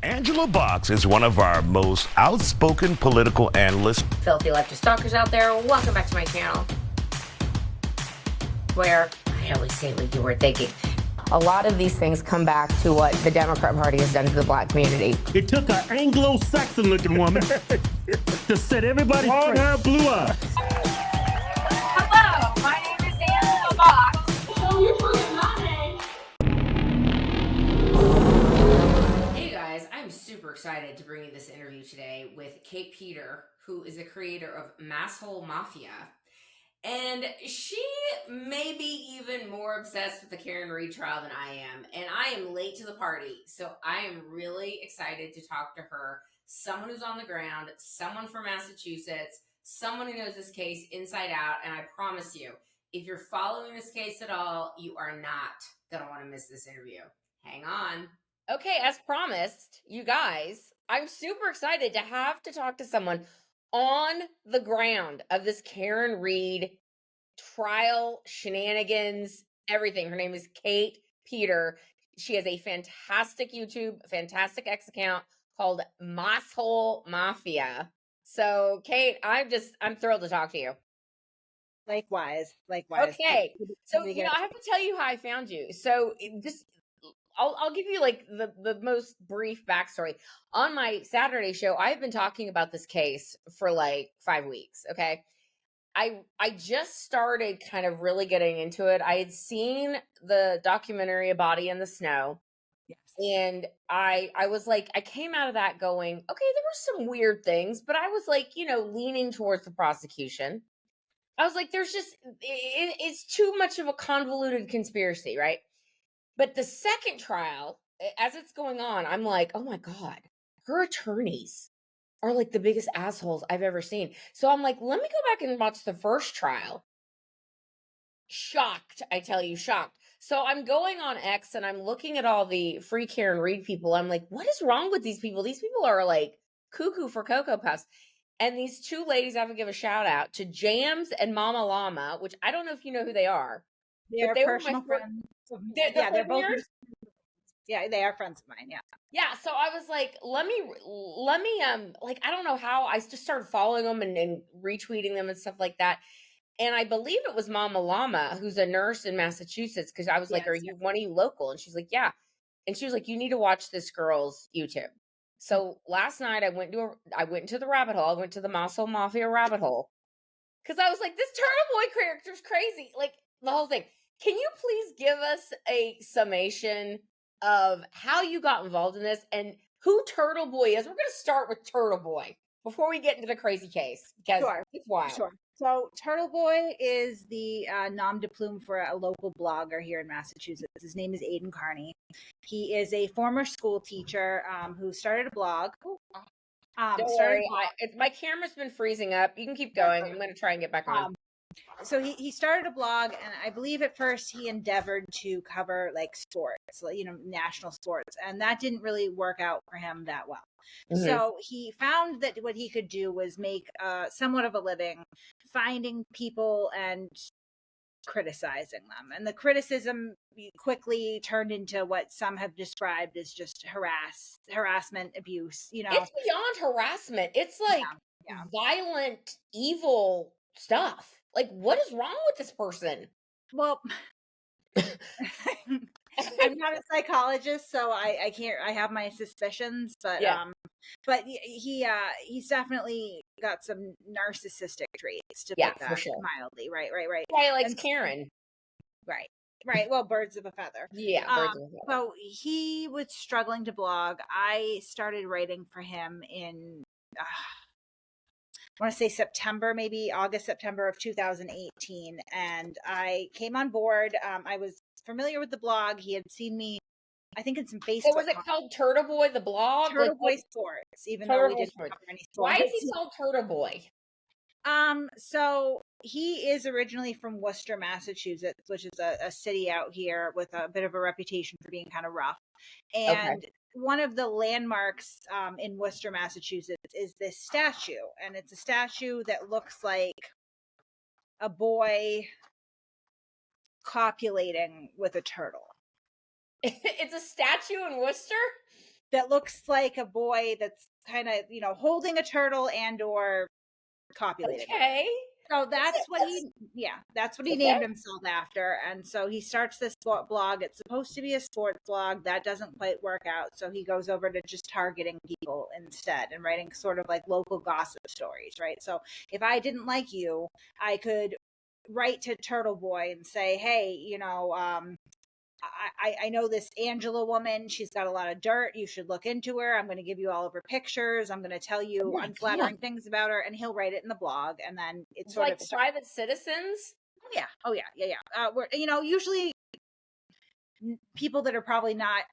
Angela Box is one of our most outspoken political analysts. Filthy leftist stalkers out there, welcome back to my channel, where I always say what you were thinking. A lot of these things come back to what the Democrat Party has done to the black community. It took an Anglo-Saxon looking woman to set everybody straight. Blonde hair, blue eyes. Hello, my name is Angela Box. Hey guys, I'm super excited to bring you this interview today with Kate Peter, who is the creator of Masshole Mafia. And she may be even more obsessed with the Karen Read trial than I am. And I am late to the party. So I am really excited to talk to her. Someone who's on the ground, someone from Massachusetts, someone who knows this case inside out. And I promise you, if you're following this case at all, you are not going to want to miss this interview. Hang on. Okay, as promised, you guys, I'm super excited to talk to someone on the ground of this Karen Read trial, shenanigans, everything. Her name is Kate Peter. She has a fantastic YouTube, fantastic X account called Masshole Mafia. So, Kate, I'm thrilled to talk to you. Likewise. Okay, so I have to tell you how I found you. So I'll give you like the most brief backstory. On my Saturday show, I've been talking about this case for like 5 weeks. Okay. I just started kind of really getting into it. I had seen the documentary A Body in the Snow. Yes. And I was like, I came out of that going, okay, there were some weird things, but I was like, leaning towards the prosecution. I was like, it's too much of a convoluted conspiracy, right? But the second trial, as it's going on, I'm like, oh my God, her attorneys are like the biggest assholes I've ever seen. So I'm like, let me go back and watch the first trial. Shocked, I tell you, shocked. So I'm going on X and I'm looking at all the free Karen Read people. I'm like, what is wrong with these people? These people are like cuckoo for Cocoa Puffs. And these two ladies, I have to give a shout out to Jams and Mama Llama, which I don't know if you know who they are. They are personal friends. They're both. Yeah, they are friends of mine. Yeah. Yeah. So I was like, let me, like, I don't know how I just started following them and retweeting them and stuff like that. And I believe it was Mama Llama, who's a nurse in Massachusetts. Cause I was like, one of you local? And she's like, yeah. And she was like, you need to watch this girl's YouTube. So last night I went into the rabbit hole. I went to the Masshole Mafia rabbit hole. Cause I was like, this Turtle Boy character's crazy. Like the whole thing. Can you please give us a summation of how you got involved in this and who Turtle Boy is? We're going to start with Turtle Boy before we get into the crazy case because it's wild. Sure. So Turtle Boy is the nom de plume for a local blogger here in Massachusetts. His name is Aiden Carney. He is a former school teacher who started a blog. Don't worry, my camera's been freezing up. You can keep going. I'm going to try and get back on. So he started a blog, and I believe at first he endeavored to cover like sports, national sports, and that didn't really work out for him that well. Mm-hmm. So he found that what he could do was make somewhat of a living finding people and criticizing them. And the criticism quickly turned into what some have described as just harassment, abuse. It's beyond harassment. It's like violent, evil stuff. Like, what is wrong with this person? Well, I'm not a psychologist, so I can't. I have my suspicions, but he's definitely got some narcissistic traits, to put that mildly. Right. Yeah, like Karen. Right. Well, birds of a feather. Yeah. Birds of a feather. So he was struggling to blog. I started writing for him in. I want to say September, maybe August, September of 2018. And I came on board. I was familiar with the blog. He had seen me, I think, in some Facebook. So was it called Turtle Boy, the blog? Turtle Boy Sports, even though we didn't cover any sports. Why is he called Turtle Boy? So he is originally from Worcester, Massachusetts, which is a city out here with a bit of a reputation for being kind of rough. And one of the landmarks in Worcester, Massachusetts is this statue. And it's a statue that looks like a boy copulating with a turtle. It's a statue in Worcester? that looks like a boy that's kind of, you know, holding a turtle and or copulating. Okay. So that's what he named himself after. And so he starts this blog. It's supposed to be a sports blog. That doesn't quite work out. So he goes over to just targeting people instead and writing sort of like local gossip stories, right? So if I didn't like you, I could write to Turtle Boy and say, hey, you know, I know this Angela woman. She's got a lot of dirt. You should look into her. I'm going to give you all of her pictures. I'm going to tell you unflattering things about her. And he'll write it in the blog. And then it's sort like of private citizens. Oh yeah. We're, you know, usually people that are probably not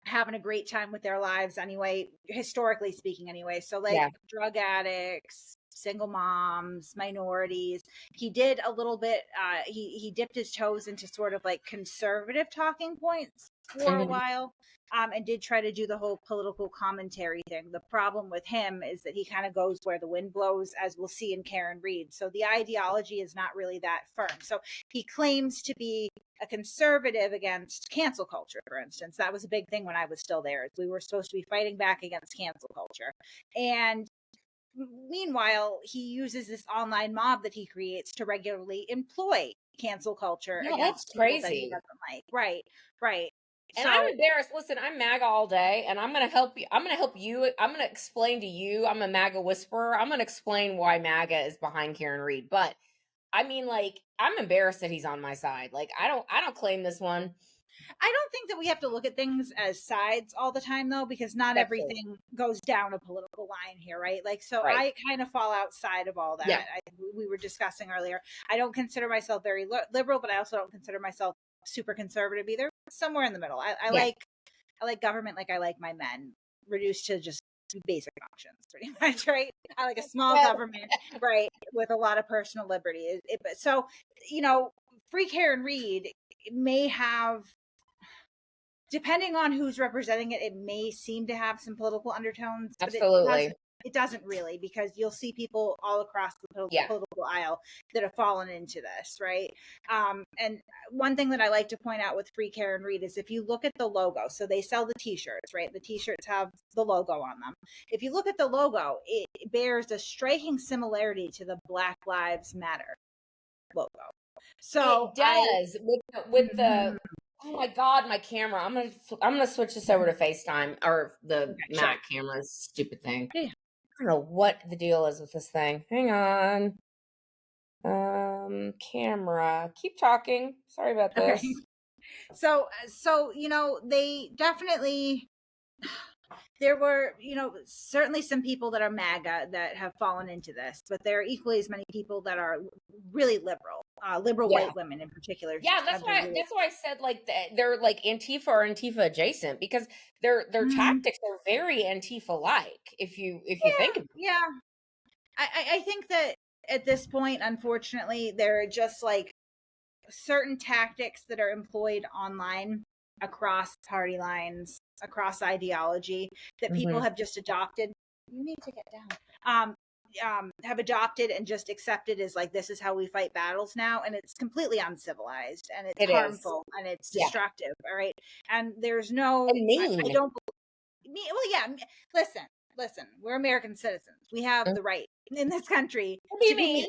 having a great time with their lives anyway, historically speaking anyway. So like drug addicts, single moms, minorities. He did a little bit, he dipped his toes into sort of like conservative talking points for a while, and did try to do the whole political commentary thing. The problem with him is that he kind of goes where the wind blows, as we'll see in Karen Reed. So the ideology is not really that firm. So he claims to be a conservative against cancel culture, for instance. That was a big thing when I was still there. We were supposed to be fighting back against cancel culture. And meanwhile, he uses this online mob that he creates to regularly employ cancel culture against people that he doesn't like. Right. And so, I'm embarrassed. Listen, I'm MAGA all day, and I'm going to help you. I'm going to help you. I'm going to explain to you. I'm a MAGA whisperer. I'm going to explain why MAGA is behind Karen Reed. But I mean, like, I'm embarrassed that he's on my side. Like, I don't claim this one. I don't think that we have to look at things as sides all the time, though, because not everything goes down a political line here, right? Like, so I kind of fall outside of all that. Yeah. We were discussing earlier. I don't consider myself very liberal, but I also don't consider myself super conservative either. Somewhere in the middle. I like government like I like my men, reduced to just basic functions, pretty much, right? I like a small government, right, with a lot of personal liberty. So, you know, Free Karen Reed may have, depending on who's representing it, it may seem to have some political undertones. Absolutely. But it doesn't really, because you'll see people all across the political aisle that have fallen into this, right? And one thing that I like to point out with Free Karen Reed is if you look at the logo, so they sell the t-shirts, right? The t-shirts have the logo on them. If you look at the logo, it bears a striking similarity to the Black Lives Matter logo. So it does with the oh my god, my camera. I'm gonna switch this over to FaceTime or the Mac camera. Stupid thing. Yeah. I don't know what the deal is with this thing. Hang on. Camera. Keep talking. Sorry about this. Okay. So you know, they definitely, there were, you know, certainly some people that are MAGA that have fallen into this, but there are equally as many people that are really liberal white women in particular. Yeah, that's why I said like they're like Antifa or Antifa adjacent, because their tactics are very Antifa like. If you think about it. Yeah, I think that at this point, unfortunately, there are just like certain tactics that are employed online across party lines, across ideology, that people have just adopted. You need to get down. Have adopted and just accepted as like, this is how we fight battles now, and it's completely uncivilized, and it's harmful, and it's destructive. All right, and there's no, I don't believe. Well, yeah. Listen. We're American citizens. We have the right in this country to be mean.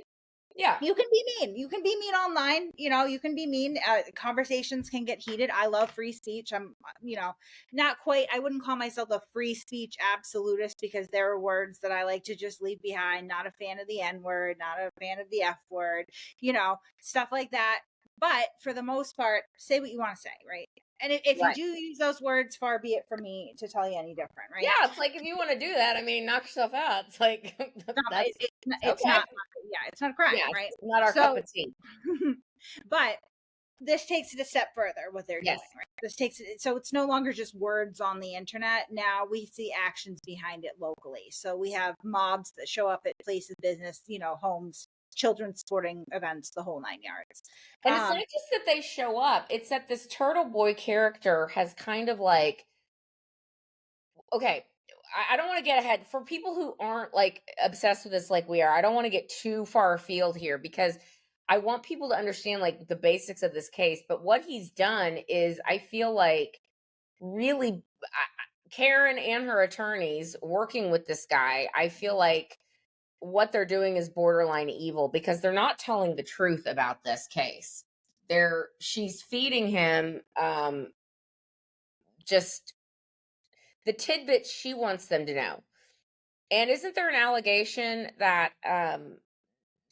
Yeah, you can be mean. You can be mean online. You know, you can be mean. Conversations can get heated. I love free speech. I'm, you know, not quite. I wouldn't call myself a free speech absolutist, because there are words that I like to just leave behind. Not a fan of the N word. Not a fan of the F word. You know, stuff like that. But for the most part, say what you want to say, right? And if you do use those words, far be it from me to tell you any different, right? Yeah, it's like, if you want to do that, I mean, knock yourself out. It's like, it's not a crime, right? It's not our cup of tea. But this takes it a step further, what they're doing, right? This takes it, so it's no longer just words on the internet. Now we see actions behind it locally. So we have mobs that show up at places, business, you know, homes, children's sporting events, the whole 9 yards. And it's not just that they show up, it's that this Turtle Boy character has kind of like, okay, I don't want to get ahead. For people who aren't like obsessed with this like we are, I don't want to get too far afield here, because I want people to understand like the basics of this case. But what he's done is, I feel like, really Karen and her attorneys working with this guy, I feel like what they're doing is borderline evil because they're not telling the truth about this case. She's feeding him just the tidbits she wants them to know. And isn't there an allegation that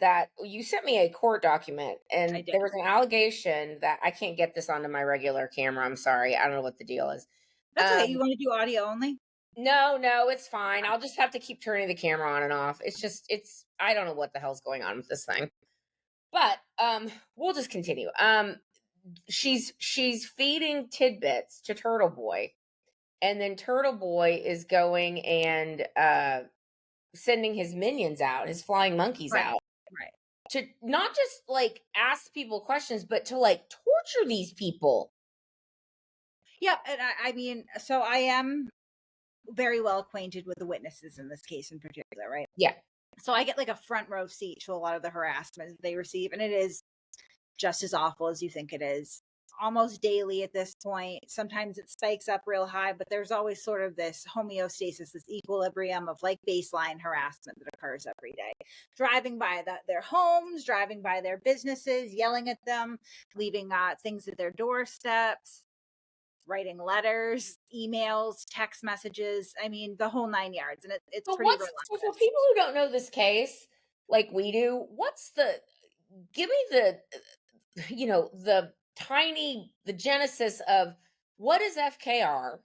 that you sent me a court document and there was an allegation that I can't get this onto my regular camera. I'm sorry. I don't know what the deal is. That's okay. You want to do audio only? No, it's fine. I'll just have to keep turning the camera on and off. I don't know what the hell's going on with this thing. But we'll just continue. She's feeding tidbits to Turtle Boy, and then Turtle Boy is going and sending his minions out, his flying monkeys out. Right. To not just like ask people questions, but to like torture these people. Yeah, and I mean, so I am very well acquainted with the witnesses in this case in particular, right? Yeah. So I get like a front row seat to a lot of the harassment they receive, and it is just as awful as you think it is. Almost daily at this point. Sometimes it spikes up real high, but there's always sort of this homeostasis, this equilibrium of like baseline harassment that occurs every day. Driving by their homes, driving by their businesses, yelling at them, leaving things at their doorsteps, writing letters, emails, text messages. I mean, the whole 9 yards. And it's pretty relentless. So for people who don't know this case like we do, give me the genesis of what is FKR?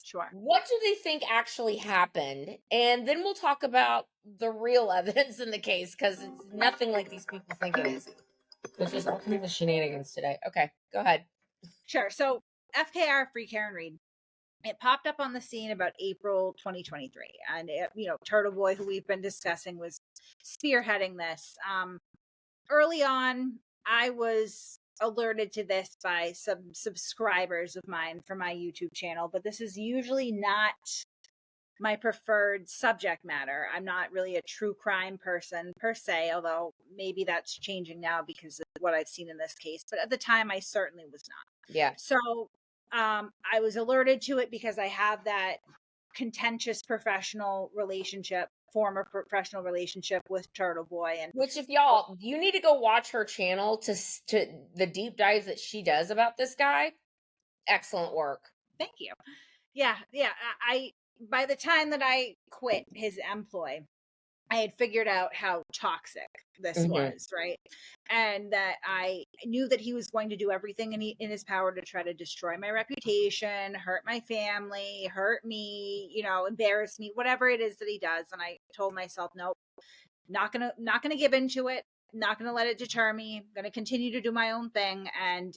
Sure. What do they think actually happened? And then we'll talk about the real evidence in the case because it's nothing like these people think it is. There's just all kinds of shenanigans today. Okay, go ahead. Sure. So FKR, Free Karen Reed, it popped up on the scene about April 2023. And, Turtle Boy, who we've been discussing, was spearheading this. Early on, I was alerted to this by some subscribers of mine for my YouTube channel, but this is usually not my preferred subject matter. I'm not really a true crime person per se, although maybe that's changing now because of what I've seen in this case. But at the time, I certainly was not. Yeah. So I was alerted to it because I have that contentious former professional relationship with Turtle Boy. And which, if you need to go watch her channel to the deep dives that she does about this guy. Excellent work. Thank you. Yeah. I by the time that I quit his employ, I had figured out how toxic this was, right? And that I knew that he was going to do everything in his power to try to destroy my reputation, hurt my family, hurt me, embarrass me, whatever it is that he does. And I told myself, nope, not gonna give into it. Not gonna let it deter me. I'm gonna continue to do my own thing, and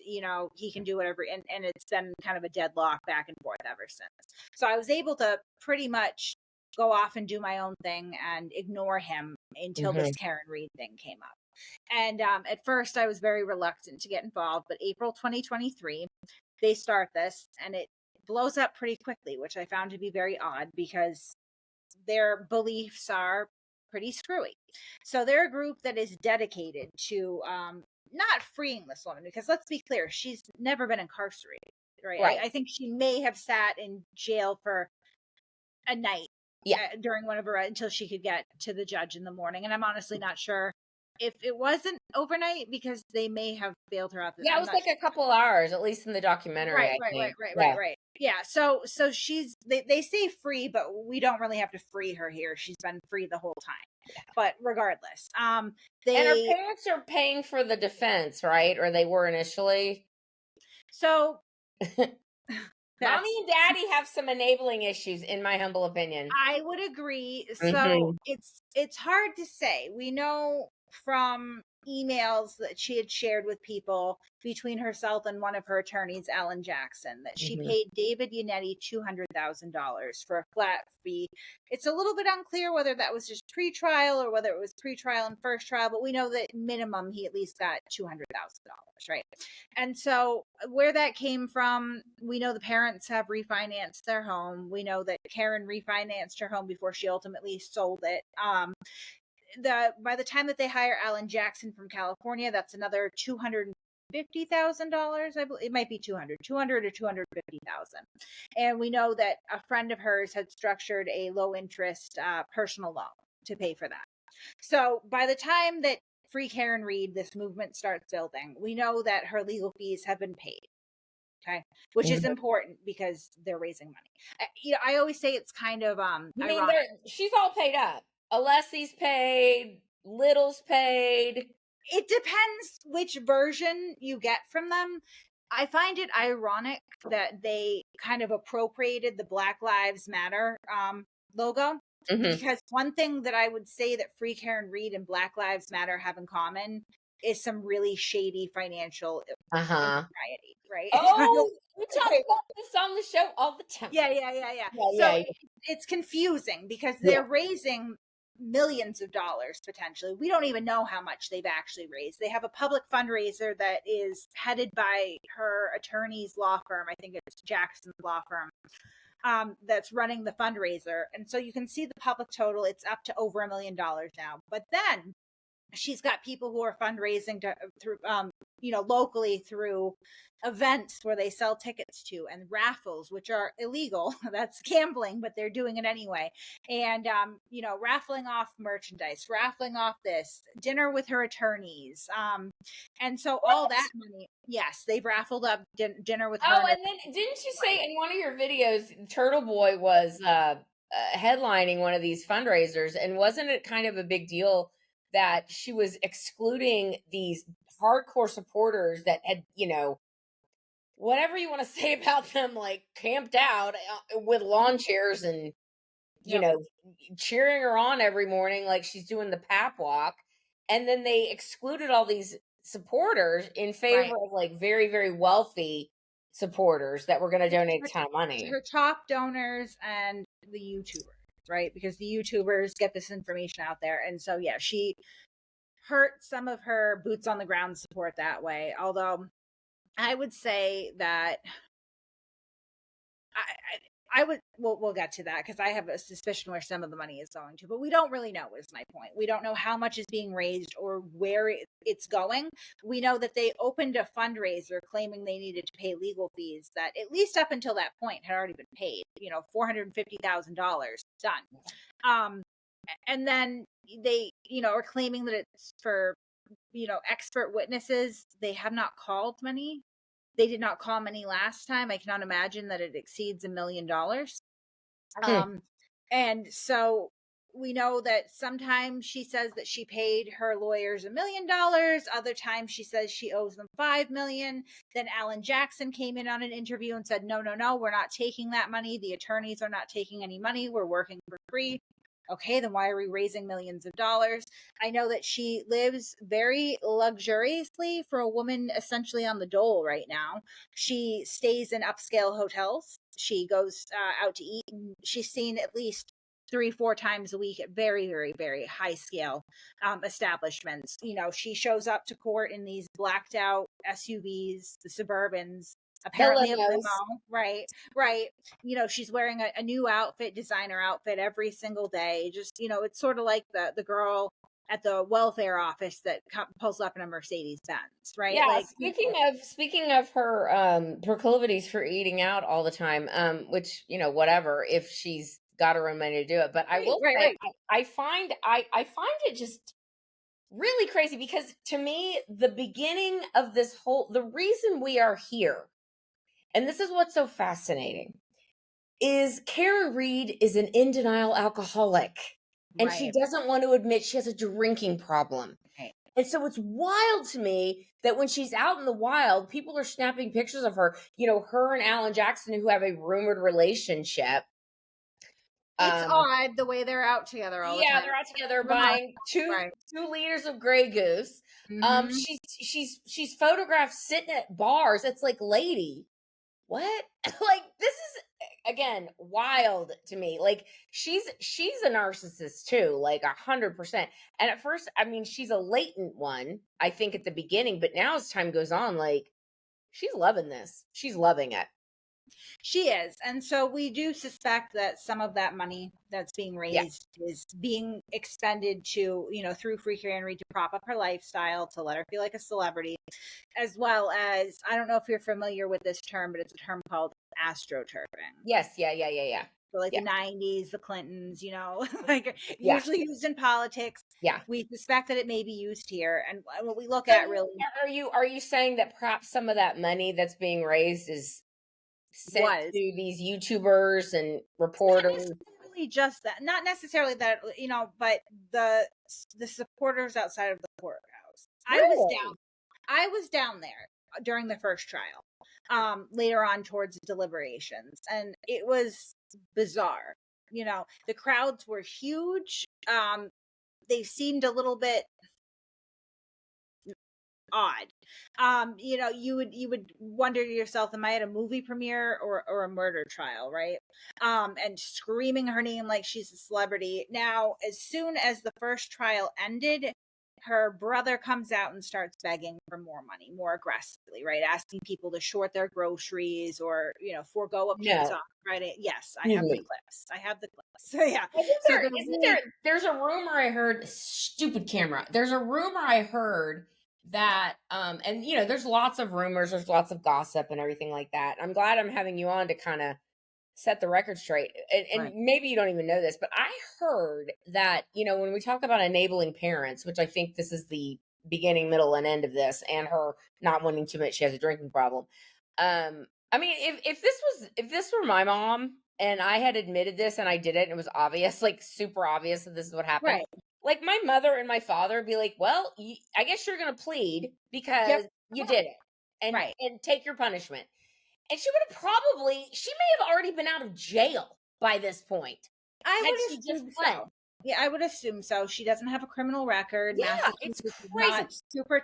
he can do whatever. And it's been kind of a deadlock back and forth ever since. So I was able to pretty much go off and do my own thing and ignore him until this Karen Reed thing came up. And at first I was very reluctant to get involved, but April 2023, they start this and it blows up pretty quickly, which I found to be very odd because their beliefs are pretty screwy. So they're a group that is dedicated to not freeing this woman, because let's be clear, she's never been incarcerated, right? I think she may have sat in jail for a night during one of her until she could get to the judge in the morning. And I'm honestly not sure if it wasn't overnight because they may have bailed her out. Yeah, it was like a couple hours, at least in the documentary. Right. Yeah. So they say free, but we don't really have to free her here. She's been free the whole time. Yeah. But regardless, and her parents are paying for the defense, right? Or they were initially. So Mommy and Daddy have some enabling issues, in my humble opinion. I would agree. So it's hard to say. We know from emails that she had shared with people between herself and one of her attorneys, Alan Jackson, that she paid David Yannetti $200,000 for a flat fee. It's a little bit unclear whether that was just pre-trial or whether it was pre-trial and first trial, but we know that minimum he at least got $200,000, right? And so where that came from, we know the parents have refinanced their home. We know that Karen refinanced her home before she ultimately sold it. By the time that they hire Alan Jackson from California, that's another I believe it might be 200 or 250,000. And we know that a friend of hers had structured a low interest personal loan to pay for that. So by the time that Free Karen Reed, this movement starts building, we know that her legal fees have been paid. Okay, which is important because they're raising money. I always say it's kind of ironic. She's all paid up. Alessi's paid, Little's paid. It depends which version you get from them. I find it ironic that they kind of appropriated the Black Lives Matter logo. Because one thing that I would say that Free Karen Reed and Black Lives Matter have in common is some really shady financial impropriety, right? Oh, we talk about this on the show all the time. Yeah. So it's confusing because they're raising millions of dollars potentially. We don't even know how much they've actually raised. They have a public fundraiser that is headed by her attorney's law firm. I think it's Jackson's law firm. That's running the fundraiser. And so you can see the public total. It's up to over $1 million now. But then she's got people who are fundraising through locally through events where they sell tickets to, and raffles, which are illegal. That's gambling, but they're doing it anyway. And raffling off merchandise, raffling off this dinner with her attorneys. And so all that money, yes, they've raffled up dinner with her. Oh, and then didn't you say in one of your videos, Turtle Boy was headlining one of these fundraisers, and wasn't it kind of a big deal that she was excluding these hardcore supporters that had, whatever you want to say about them, like camped out with lawn chairs and, cheering her on every morning like she's doing the pap walk. And then they excluded all these supporters in favor of like very, very wealthy supporters that were going to donate a ton of money. Her top donors and the YouTubers. Right, because the YouTubers get this information out there, and so she hurt some of her boots on the ground support that way. Although I would say that I would we'll get to that because I have a suspicion where some of the money is going to, but we don't really know. Is my point. We don't know how much is being raised or where it's going. We know that they opened a fundraiser claiming they needed to pay legal fees that at least up until that point had already been paid. $450,000 done. And then they are claiming that it's for expert witnesses. They have not called money. They did not call money last time. I cannot imagine that it exceeds $1 million. And so we know that sometimes she says that she paid her lawyers $1 million. Other times she says she owes them $5 million. Then Alan Jackson came in on an interview and said, no, we're not taking that money. The attorneys are not taking any money. We're working for free. Okay, then why are we raising millions of dollars? I know that she lives very luxuriously for a woman essentially on the dole right now. She stays in upscale hotels. She goes out to eat. And she's seen at least 3-4 times a week at very, very, very high scale establishments. She shows up to court in these blacked out SUVs, the Suburbans. Apparently a limo, right. She's wearing a new outfit, designer outfit every single day. Just, it's sort of like the girl at the welfare office that pulls up in a Mercedes Benz, right? Yeah. Like, speaking of her proclivities for eating out all the time, which whatever if she's got her own money to do it. But I will say, I find it just really crazy because to me, the beginning of this the reason we are here. And this is what's so fascinating, is Karen Reed is an in denial alcoholic. And she doesn't want to admit she has a drinking problem. Right. And so it's wild to me that when she's out in the wild, people are snapping pictures of her, her and Alan Jackson, who have a rumored relationship. It's odd the way they're out together all the time. Yeah, they're out together buying 2 liters of Grey Goose. Mm-hmm. She's photographed sitting at bars. It's like, lady, what? Like, this is again wild to me. Like, she's a narcissist too, like 100%. And at first, I mean, she's a latent one, I think, at the beginning, but now as time goes on, like, she's loving this. She's loving it. She is. And so we do suspect that some of that money that's being Yeah. raised is being expended to, through Free Henry to prop up her lifestyle, to let her feel like a celebrity, as well as, I don't know if you're familiar with this term, but it's a term called astroturfing. Yes. Yeah. So like Yeah. the 90s, the Clintons, like Yeah. usually used in politics. Yeah. We suspect that it may be used here. And what we look at really Are you saying that perhaps some of that money that's being raised is sent was to these YouTubers and reporters? necessarily just that, not necessarily that, but the supporters outside of the courthouse. Really? I was down there during the first trial, later on towards deliberations, and it was bizarre. The crowds were huge. They seemed a little bit odd. You would wonder to yourself, am I at a movie premiere or a murder trial, right? And screaming her name like she's a celebrity. Now, as soon as the first trial ended, her brother comes out and starts begging for more money, more aggressively, right? Asking people to short their groceries or, forego a pizza on Friday. Yes, I have the clips. So yeah. There's a rumor I heard, stupid camera. There's a rumor I heard that, and there's lots of rumors, there's lots of gossip and everything like that. I'm glad I'm having you on to kind of set the record straight. And right. Maybe you don't even know this, but I heard that, when we talk about enabling parents, which I think this is the beginning, middle, and end of this, and her not wanting to admit she has a drinking problem. I mean, if this were my mom and I had admitted this and I did it and it was obvious, like super obvious that this is what happened. Right. Like my mother and my father would be like, well, I guess you're going to plead because you did it and take your punishment. And she would have she may have already been out of jail by this point. I would assume so. Yeah, I would assume so. She doesn't have a criminal record. Yeah, it's crazy.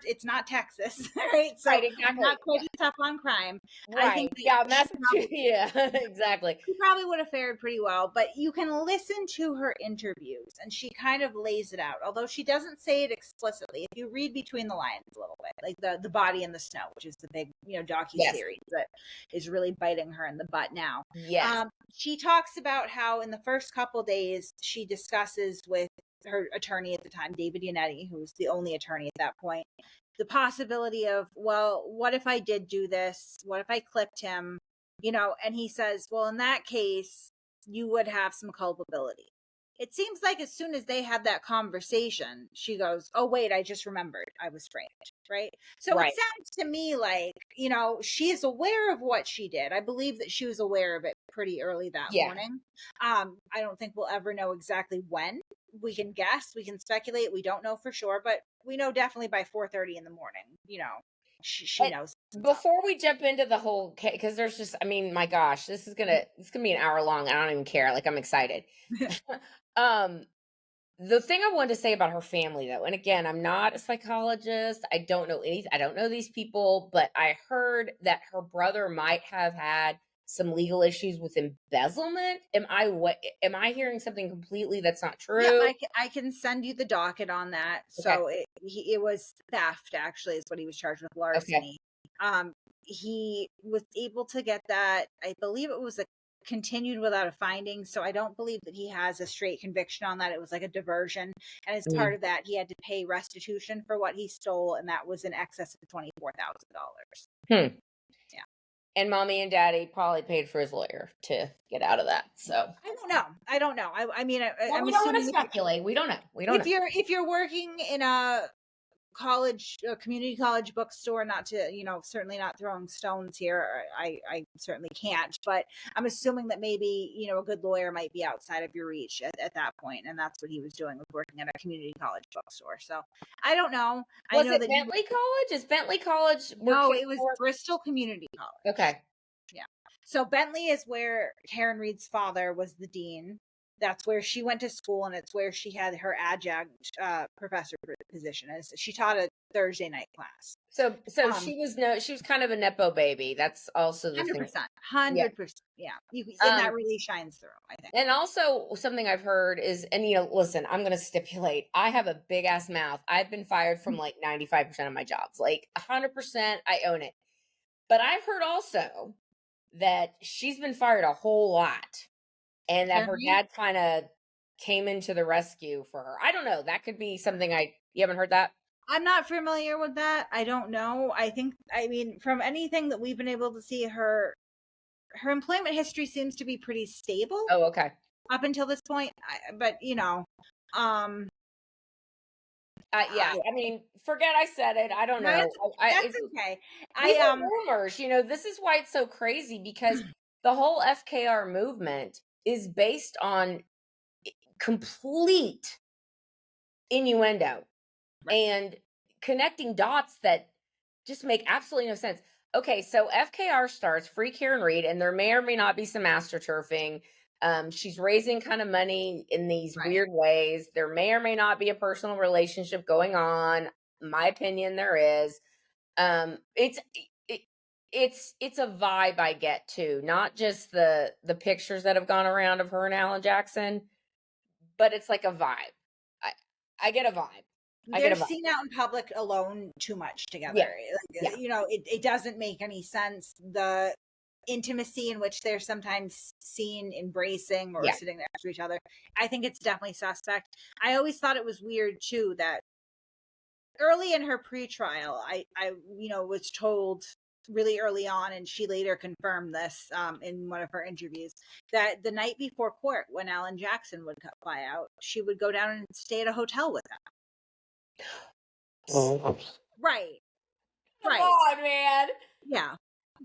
It's not Texas, right? So right, exactly. I'm not quite tough on crime. Right. I think Massachusetts. Yeah, exactly. She probably would have fared pretty well, but you can listen to her interviews and she kind of lays it out, although she doesn't say it explicitly. If you read between the lines a little bit, like the Body in the Snow, which is the big, docuseries that is really biting her in the butt now. Yes. She talks about how in the first couple days she discusses with her attorney at the time, David Yannetti, who was the only attorney at that point, the possibility of, well, what if I did do this? What if I clipped him? And he says, well, in that case, you would have some culpability. It seems like as soon as they had that conversation, she goes, oh, wait, I just remembered I was framed, right? So It sounds to me like, she's aware of what she did. I believe that she was aware of it pretty early that morning. I don't think we'll ever know exactly when. We can guess, we can speculate. We don't know for sure, but we know definitely by 4:30 in the morning, she knows. Before we jump into the whole case, because there's just, I mean, my gosh, it's gonna be an hour long. I don't even care. Like, I'm excited. The thing I wanted to say about her family, though, and again, I'm not a psychologist. I don't know these people, but I heard that her brother might have had some legal issues with embezzlement. Am I hearing something completely that's not true? Yeah, I can send you the docket on that. Okay. So it was theft, actually, is what he was charged with, larceny. Okay. He was able to get that. I believe it was continued without a finding, so I don't believe that he has a straight conviction on that. It was like a diversion, and as part of that, he had to pay restitution for what he stole, and that was in excess of $24,000. Yeah. And mommy and daddy probably paid for his lawyer to get out of that. So I don't know. I mean, we don't want to speculate. We don't know. If you're working in a community college bookstore, not to, certainly not throwing stones here. I certainly can't, but I'm assuming that maybe, a good lawyer might be outside of your reach at that point. And that's what he was doing, was working at a community college bookstore. So I don't know. Was it Bentley College? Is Bentley College? No, it was Bristol Community College. Okay. Yeah. So Bentley is where Karen Reed's father was the dean. That's where she went to school, and it's where she had her adjunct professor position. As she taught a Thursday night class. So she was kind of a nepo baby. That's also the 100%, 100%. Yeah, and that really shines through, I think. And also something I've heard is, and listen, I'm going to stipulate, I have a big ass mouth. I've been fired from like 95% of my jobs, like 100%. I own it. But I've heard also that she's been fired a whole lot, and that Karen her Reed? dad kind of came into the rescue for her. I don't know. That could be something you haven't heard that? I'm not familiar with that. I don't know. I mean, from anything that we've been able to see, her employment history seems to be pretty stable Oh, okay. up until this point. But Yeah, I mean, forget I said it. I don't know. that's It's, okay. these are rumors. This is why it's so crazy, because the whole FKR movement is based on complete innuendo and connecting dots that just make absolutely no sense. Okay, so FKR starts Free Karen Reed, and there may or may not be some astroturfing. She's raising kind of money in these weird ways. There may or may not be a personal relationship going on. My opinion, there is. It's a vibe I get too, not just the pictures that have gone around of her and Alan Jackson, but it's like a vibe. I get a vibe. They're seen out in public alone too much together. It doesn't make any sense. The intimacy in which they're sometimes seen embracing or sitting next to each other, I think it's definitely suspect. I always thought it was weird too that early in her pretrial, I was told really early on, and she later confirmed this in one of her interviews, that the night before court, when Alan Jackson would fly out, she would go down and stay at a hotel with him. Right. Come on, man. Yeah.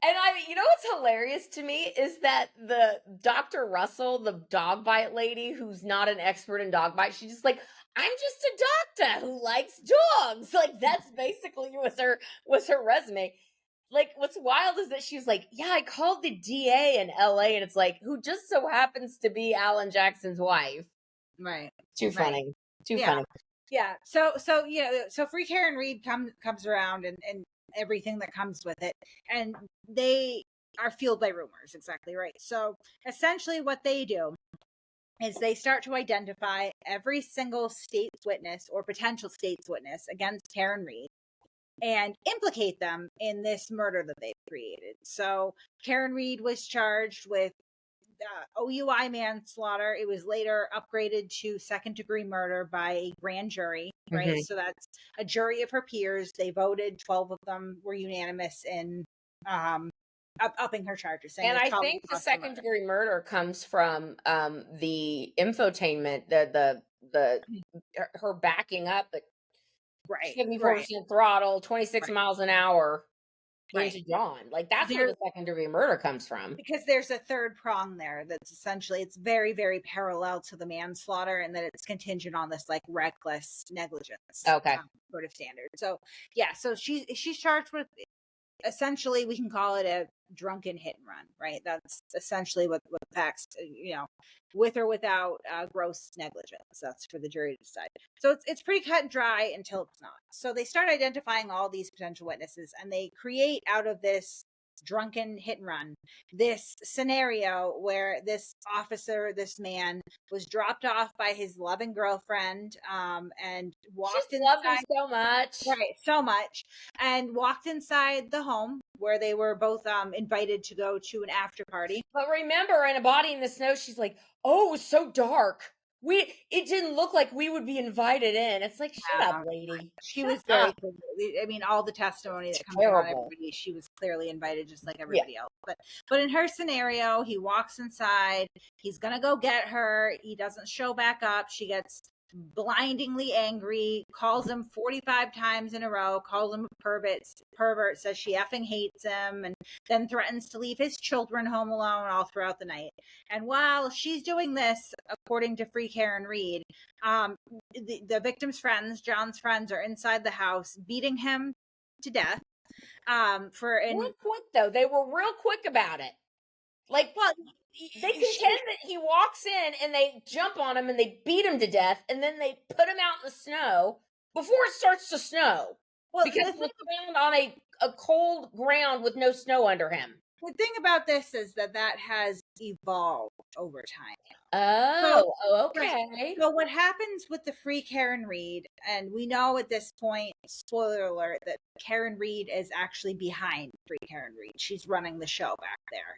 And what's hilarious to me is that the Dr. Russell, the dog bite lady who's not an expert in dog bite, she's just like, I'm just a doctor who likes dogs. Like, that's basically was her resume. Like, what's wild is that she's like, yeah, I called the DA in LA, and it's like, who just so happens to be Alan Jackson's wife. Right. Too funny. Too funny. Yeah. So Free Karen Reed comes around and everything that comes with it, and they are fueled by rumors. Exactly right. So essentially what they do is they start to identify every single state's witness or potential state's witness against Karen Reed and implicate them in this murder that they've created. So Karen Reed was charged with OUI manslaughter. It was later upgraded to second-degree murder by a grand jury, right? Mm-hmm. So that's a jury of her peers. They voted. 12 of them were unanimous in upping her charges. And I think the second-degree murder comes from the infotainment, her backing up at 74% throttle, 26 miles an hour. Into John. Like, that's where the second-degree murder comes from. Because there's a third prong there that's essentially, it's very, very parallel to the manslaughter, and that it's contingent on this, like, reckless negligence sort of standard. So, so she's charged with, essentially, we can call it a drunken hit and run, right? That's essentially what the facts, with or without gross negligence. That's for the jury to decide. So it's pretty cut and dry until it's not. So they start identifying all these potential witnesses, and they create out of this drunken hit and run this scenario where this man was dropped off by his loving girlfriend and walked inside. Loved him so much. Right, so much. And walked inside the home where they were both invited to go to an after party. But remember, in A Body in the Snow, she's like, oh, it was so dark. It didn't look like we would be invited in. It's like, shut up, lady. She was very, I mean, all the testimony that comes out of everybody, she was clearly invited just like everybody else. But in her scenario, he walks inside, he's gonna go get her, he doesn't show back up, she gets blindingly angry, calls him 45 times in a row, calls him a pervert, says she effing hates him, and then threatens to leave his children home alone all throughout the night. And while she's doing this, according to Free Karen Reed, the victim's friends, John's friends, are inside the house beating him to death. Real quick though, they were real quick about it. Like, well, they contend that he walks in and they jump on him and they beat him to death, and then they put him out in the snow before it starts to snow. Well, because he was found on a cold ground with no snow under him. The thing about this is that has evolved over time. Oh, Right. okay. So what happens with the free Karen Reed, and we know at this point, spoiler alert, that Karen Reed is actually behind free Karen Reed. She's running the show back there.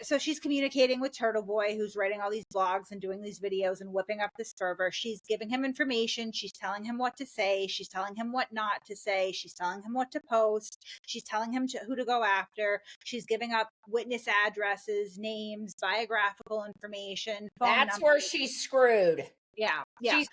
So she's communicating with Turtle Boy, who's writing all these blogs and doing these videos and whipping up this server. She's giving him information. She's telling him what to say. She's telling him what not to say. She's telling him what to post. She's telling him who to go after. She's giving up witness addresses, names, biographical information, phone That's numbers. where she's screwed. Yeah. She's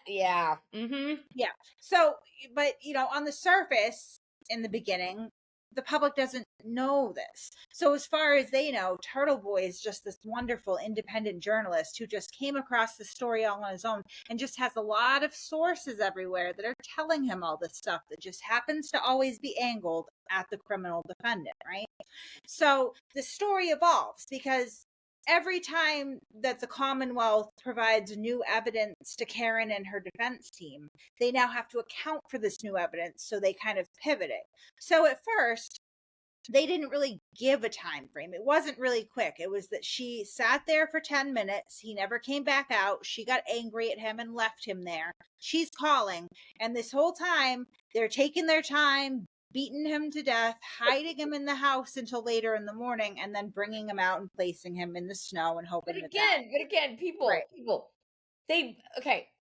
yeah. Mm-hmm. Yeah. So, but on the surface, in the beginning, the public doesn't know this. So as far as they know, Turtle Boy is just this wonderful independent journalist who just came across the story all on his own and just has a lot of sources everywhere that are telling him all this stuff that just happens to always be angled at the criminal defendant, right? So the story evolves because every time that the Commonwealth provides new evidence to Karen and her defense team, they now have to account for this new evidence, so they kind of pivot it. So at first, they didn't really give a time frame. It wasn't really quick. It was that she sat there for 10 minutes. He never came back out. She got angry at him and left him there. She's calling. And this whole time, they're taking their time, beating him to death, hiding him in the house until later in the morning, and then bringing him out and placing him in the snow and hoping But again, people,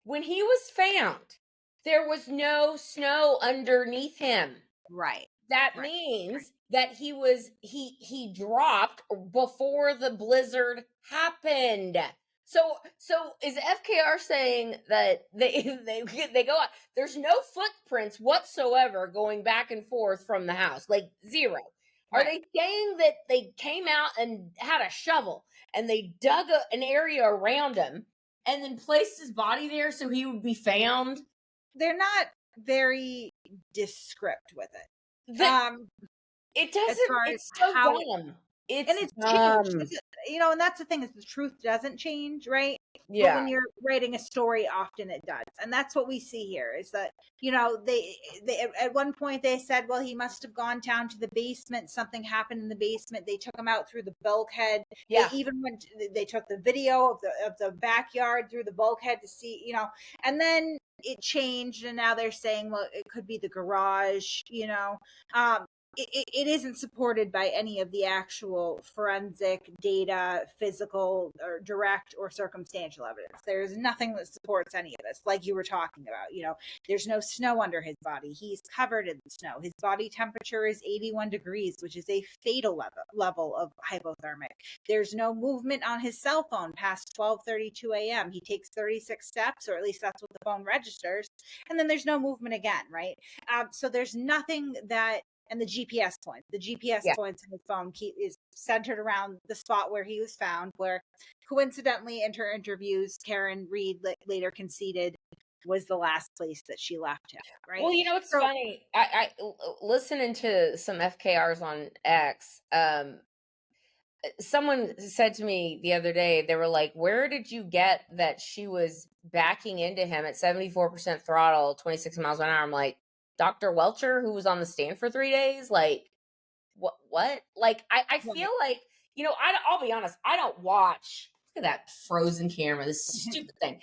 when he was found, there was no snow underneath him. Right. That means that he dropped before the blizzard happened. So is FKR saying that they go out? There's no footprints whatsoever going back and forth from the house, like zero. Are they saying that they came out and had a shovel and they dug an area around him and then placed his body there so he would be found? They're not very descript with it. It doesn't. It's so dumb. It's changed. And that's the thing, is the truth doesn't change, right? Yeah. But when you're writing a story, often it does, and that's what we see here. Is that they at one point they said, well, he must have gone down to the basement. Something happened in the basement. They took him out through the bulkhead. Yeah. They took the video of the backyard through the bulkhead to see, and then it changed, and now they're saying, well, it could be the garage. It isn't supported by any of the actual forensic data, physical or direct or circumstantial evidence. There's nothing that supports any of this, like you were talking about. There's no snow under his body. He's covered in snow. His body temperature is 81 degrees, which is a fatal level of hypothermic. There's no movement on his cell phone past 12:32 a.m. He takes 36 steps, or at least that's what the phone registers, and then there's no movement again, right? So there's nothing that. And the GPS points. The GPS points in his phone is centered around the spot where he was found, where coincidentally in her interviews, Karen Reed later conceded was the last place that she left him, right? Well, it's funny. I listening to some FKRs on X, someone said to me the other day, they were like, where did you get that she was backing into him at 74% throttle, 26 miles an hour? I'm like, Dr. Welcher, who was on the stand for 3 days, like, what? Like, I feel like, I'll be honest, I don't watch. Look at that frozen camera, this stupid thing.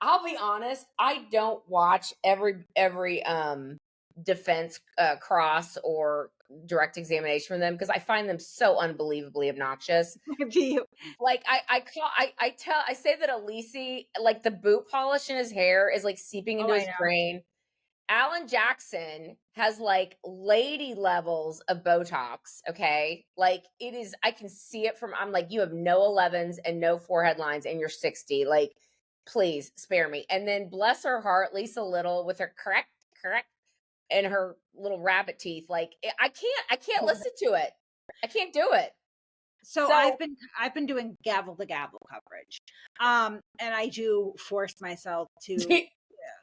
I'll be honest, I don't watch every defense cross or direct examination from them because I find them so unbelievably obnoxious. Do you? Like I say that Alisi, like the boot polish in his hair is like seeping into his brain. Alan Jackson has like lady levels of Botox, okay? Like it is, I can see it I'm like, you have no 11s and no forehead lines and you're 60. Like, please spare me. And then bless her heart, Lisa Little with her correct, and her little rabbit teeth. Like I can't listen to it. I can't do it. So I've been doing gavel to gavel coverage. And I do force myself to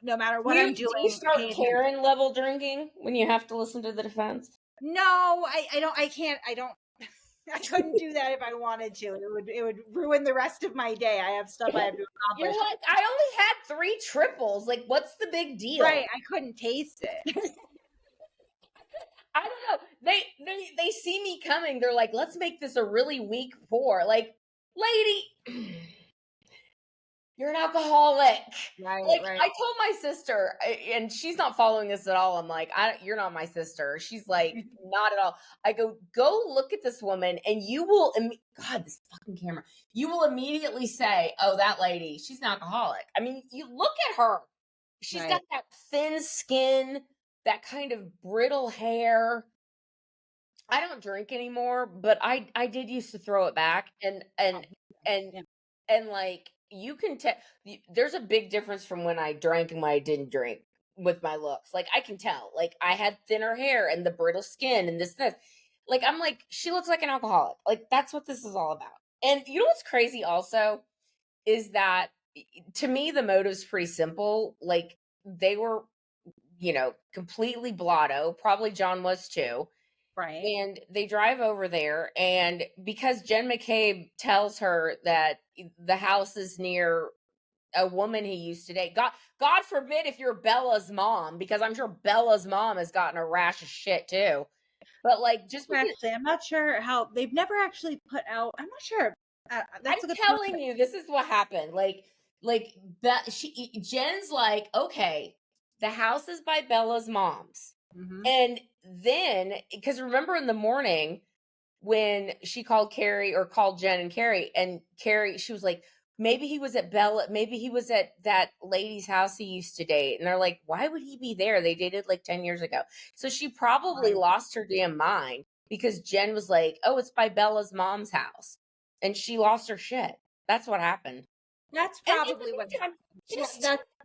no matter what I'm doing. Do you start Karen level drinking when you have to listen to the defense? No, I couldn't do that if I wanted to. It would ruin the rest of my day. I have stuff I have to accomplish. You know what? I only had 3 triples. Like, what's the big deal? Right, I couldn't taste it. I don't know. they see me coming, they're like, let's make this a really weak pour. Like, lady, you're an alcoholic. Right, Like, right. I told my sister, and she's not following this at all. I'm like, you're not my sister. She's like, not at all. I go look at this woman, and you will, God, this fucking camera. You will immediately say, oh, that lady, she's an alcoholic. I mean, you look at her. She's got that thin skin, that kind of brittle hair. I don't drink anymore, but I did used to throw it back, and like, you can tell there's a big difference from when I drank and when I didn't drink with my looks. Like, I can tell. Like, I had thinner hair and the brittle skin and this. Like, I'm like, she looks like an alcoholic. Like, that's what this is all about. And you know what's crazy also is that, to me, the motive's pretty simple. Like, they were, completely blotto. Probably John was too. Right. And they drive over there, and because Jen McCabe tells her that the house is near a woman he used to date. God forbid if you're Bella's mom, because I'm sure Bella's mom has gotten a rash of shit too. But like, just because, Actually, I'm not sure how they've never actually put out. I'm not sure. That's I'm telling you, this is what happened. Jen's like, okay, the house is by Bella's mom's. Mm-hmm. And then, because remember in the morning when she called Jen and Carrie, she was like, maybe he was at that lady's house he used to date. And they're like, why would he be there? They dated like 10 years ago. So she probably lost her damn mind because Jen was like, oh, it's by Bella's mom's house. And she lost her shit. That's what happened. That's probably what happened.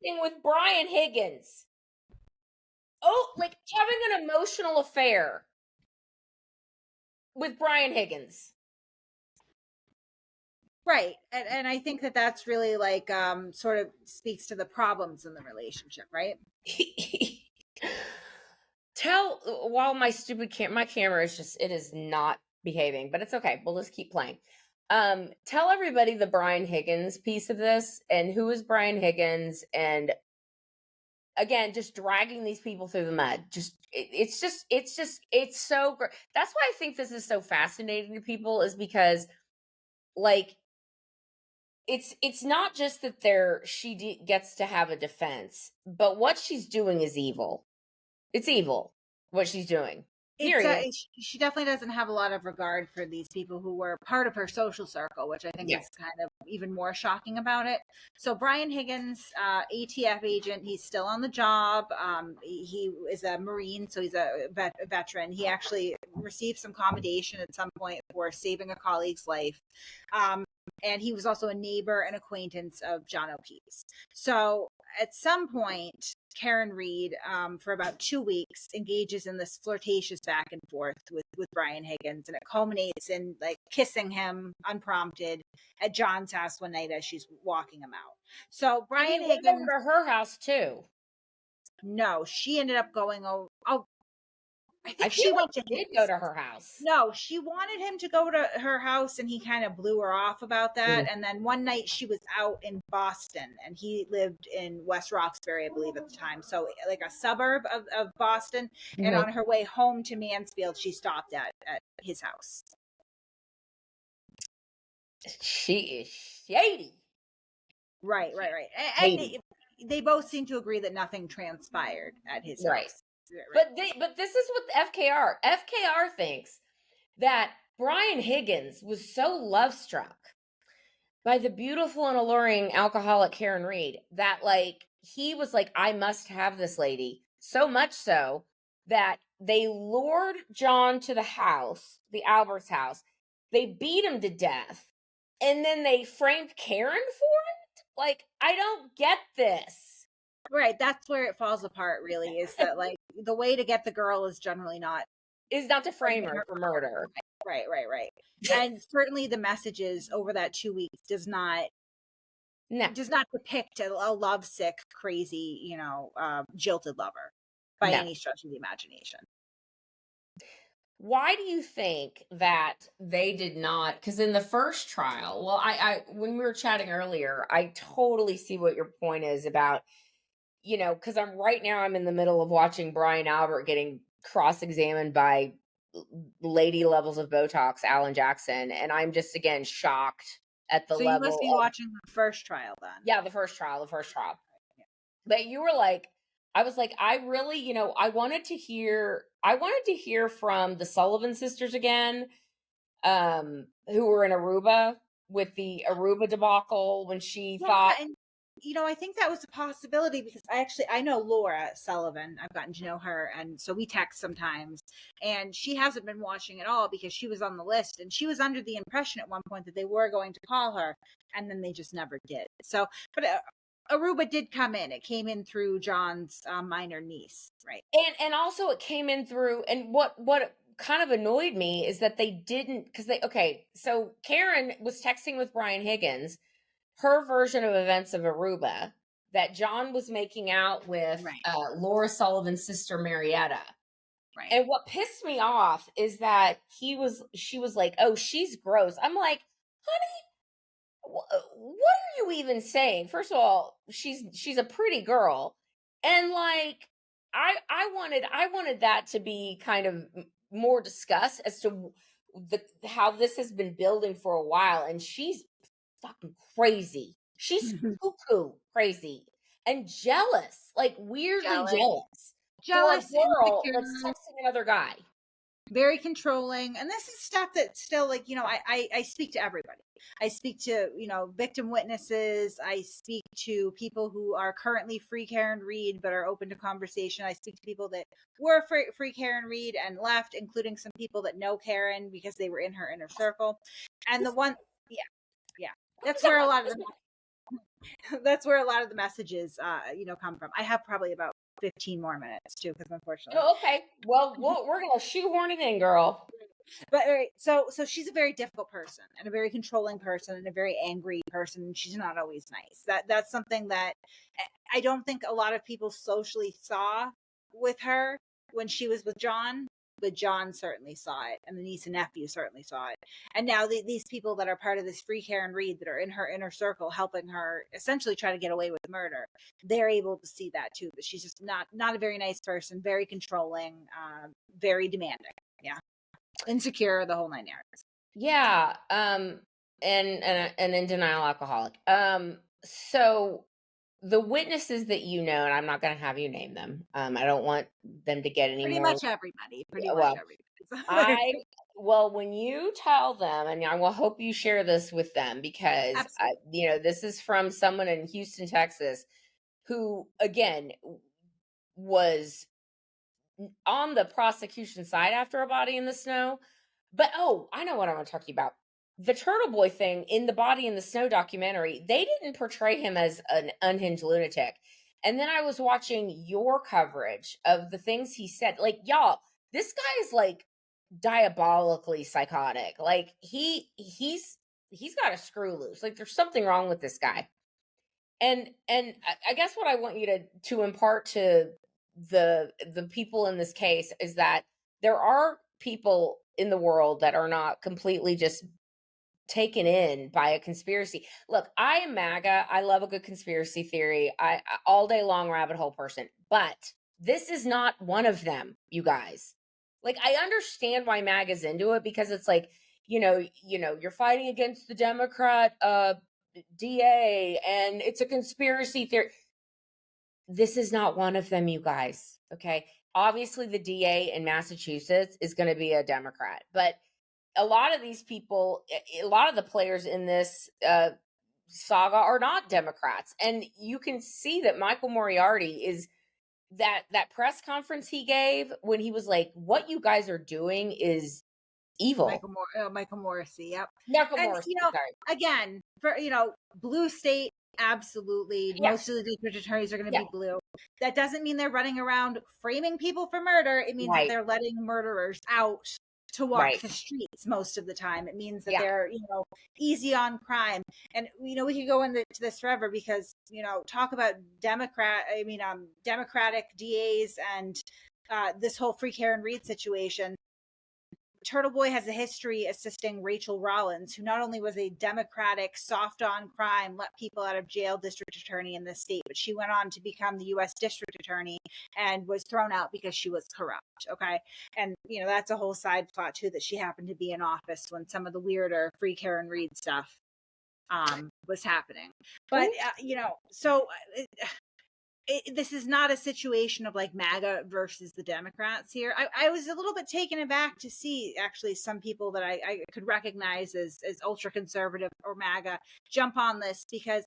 Thing with Brian Higgins. Oh, like having an emotional affair with Brian Higgins. Right. And I think that's really like sort of speaks to the problems in the relationship, right? While my stupid my camera is not behaving, but it's okay. We'll just keep playing. Tell everybody the Brian Higgins piece of this and who is Brian Higgins, and again, just dragging these people through the mud. It's so great. That's why I think this is so fascinating to people, is because, like, it's not just that she gets to have a defense, but what she's doing is evil. It's evil what she's doing. She definitely doesn't have a lot of regard for these people who were part of her social circle, which I think is kind of even more shocking about it. So Brian Higgins, ATF agent, he's still on the job. He is a Marine, so he's a veteran. He actually received some commendation at some point for saving a colleague's life. And he was also a neighbor and acquaintance of John O'Keefe's. So at some point, Karen Reed, for about 2 weeks, engages in this flirtatious back and forth with Brian Higgins, and it culminates in like kissing him unprompted at John's house one night as she's walking him out. So Brian Higgins went over to her house too. No, she ended up going over. Oh, I think she went to did go to her house. No, she wanted him to go to her house, and he kind of blew her off about that. And then one night she was out in Boston, and he lived in West Roxbury, I believe, at the time. So like a suburb of Boston. Mm-hmm. And on her way home to Mansfield, she stopped at his house. She is shady. Right. And they both seem to agree that nothing transpired at his house. Right. But this is what FKR thinks, that Brian Higgins was so love-struck by the beautiful and alluring alcoholic Karen Reed that, like, he was like, I must have this lady. So much so that they lured John to the house, the Alberts house. They beat him to death. And then they framed Karen for it? Like, I don't get this. Right, that's where it falls apart, really, is that, like, the way to get the girl is generally not to frame her for murder. Right. And certainly the messages over that 2 weeks does not depict a lovesick, crazy, jilted lover by any stretch of the imagination. Why do you think that they did not? Because in the first trial, well, I when we were chatting earlier, I totally see what your point is about. Because I'm in the middle of watching Brian Albert getting cross-examined by lady levels of Botox, Alan Jackson, and I'm just again shocked at the So you must level be of watching the first trial then. yeah, the first trial. But you were like, I was like, I really, I wanted to hear from the Sullivan sisters again, who were in Aruba with the Aruba debacle when she thought. And I think that was a possibility because I know Laura Sullivan. I've gotten to know her, and so we text sometimes. And she hasn't been watching at all because she was on the list, and she was under the impression at one point that they were going to call her, and then they just never did. So, but Aruba did come in. It came in through John's minor niece, right? And also it came in through, and what kind of annoyed me is that they didn't, because so Karen was texting with Brian Higgins, her version of events of Aruba, that John was making out with Right. Laura Sullivan's sister Marietta. Right. And what pissed me off is that she was like, oh, she's gross. I'm like, honey, what are you even saying? First of all, she's a pretty girl, and like I wanted that to be kind of more discussed as to how this has been building for a while, and she's fucking crazy. She's cuckoo crazy and jealous, like weirdly jealous for a girl insecure, that's texting another guy. very controlling. And this is stuff that still, like, I speak to everybody. I speak to, victim witnesses. I speak to people who are currently free Karen Reed but are open to conversation. I speak to people that were free Karen Reed and left, including some people that know Karen because they were in her inner circle. And yeah, that's where a lot of the messages come from. I have probably about 15 more minutes too, because unfortunately. Oh, okay. Well, we're gonna shoehorn it in, girl. But so she's a very difficult person and a very controlling person and a very angry person. She's not always nice. That's something that I don't think a lot of people socially saw with her when she was with John. But John certainly saw it, and the niece and nephew certainly saw it. And now these people that are part of this free Karen Reed that are in her inner circle, helping her essentially try to get away with murder, they're able to see that too. But she's just not a very nice person, very controlling, very demanding. Yeah, insecure, the whole nine yards. Yeah. And in denial alcoholic. So the witnesses that and I'm not going to have you name them. I don't want them to get any Pretty more. much everybody. Well, when you tell them, and I will hope you share this with them, because this is from someone in Houston, Texas, who again was on the prosecution side after a body in the snow. But I know what I want to talk to you about. The Turtle Boy thing in the Body in the Snow documentary, they didn't portray him as an unhinged lunatic. And then I was watching your coverage of the things he said. Like, y'all, this guy is like diabolically psychotic. Like he's got a screw loose. Like there's something wrong with this guy. And I guess what I want you to impart to the people in this case is that there are people in the world that are not completely just taken in by a conspiracy. Look, I am MAGA. I love a good conspiracy theory. I all day long rabbit hole person, but this is not one of them, you guys. Like, I understand why MAGA's into it, because it's like, you're fighting against the Democrat DA and it's a conspiracy theory. This is not one of them, you guys. Okay. Obviously the DA in Massachusetts is going to be a Democrat, but a lot of these people, a lot of the players in this saga are not Democrats. And you can see that Michael Moriarty is that press conference he gave when he was like, what you guys are doing is evil. Michael Morrissey. Yep. Michael Morrissey. Again, for, blue state. Absolutely. Yeah. Most of the district attorneys are going to be blue. That doesn't mean they're running around framing people for murder. It means that they're letting murderers out to walk the streets most of the time. It means that they're, easy on crime. And, we could go into this forever because, talk about Democratic DAs and this whole free Karen Reed situation. Turtle Boy has a history assisting Rachel Rollins, who not only was a Democratic, soft on crime, let people out of jail district attorney in the state, but she went on to become the U.S. district attorney and was thrown out because she was corrupt. Okay. And, that's a whole side plot too, that she happened to be in office when some of the weirder Free Karen Reed stuff was happening. But, so this is not a situation of like MAGA versus the Democrats here. I was a little bit taken aback to see actually some people that I could recognize as ultra conservative or MAGA jump on this, because